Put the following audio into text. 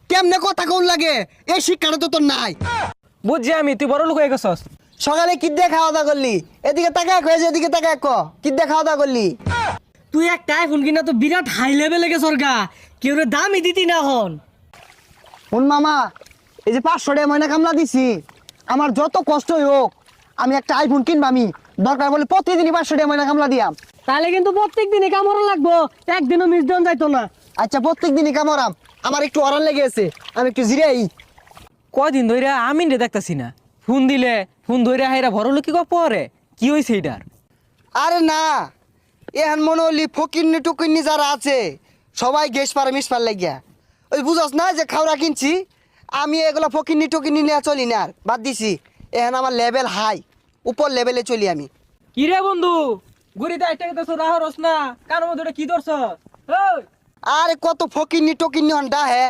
কেমনে কথা কোন লাগে এই শিক্ষাটা তো তোর নাই। বুঝছি আমি, তুই বড় লোক হয়ে গেছস। সকালে কি দিয়ে খাওয়া দাওয়া করলি? এদিকে তাকায় কয়েছে, এদিকে তাকায় ক কি দিয়ে খাওয়া দাওয়া করলি? তুই একটা আইফোন কিনা তো বিরাট হাই লেভেলে গেছর গা, কেউ রে দামই দিতি না হন। শুন মামা, এই যে 500 টাকা ময়না কামলা দিছি, আমার যত কষ্টই হোক আমি একটা আইফোন কিনবা। আমি দরকার বলে প্রতিদিনই 500 টাকা ময়না কামলা দিয়াম। তাহলে কিন্তু প্রত্যেক দিনে কামড় লাগবো, একদিনও মিস দেন যাইতো না। আচ্ছা প্রত্যেক দিনই কামড়াম, আমার একটু অরান লেগে আছে, আমি একটু জিরাই। কদিন ধরে আমি রে দেখতাছি না, ফোন দিলে ফোন ধরে হাইরা বড় লোক কি পরে কি হয়েছে এটার? আরে না, এখন মনে হলি ফকিন্নি টুকিন্নি যারা আছে সবাই গ্যাস পারে মিস পার লাগিয়া। ওই বুঝস না যে খাওয়া কিনছি, আমি এগুলো ফকিন্নি টুকিন্নি নিয়ে চলি না, আর বাদ দিছি। এখন আমার লেভেল হাই, উপর লেভেলে চলি আমি। কি রে বন্ধু, ঘুরিতে আইটা গেছ রাহরস না, কার মধ্যে কি ধরছ? আরে কত ফকিন্নি টকিন্নি হন্ডা হে,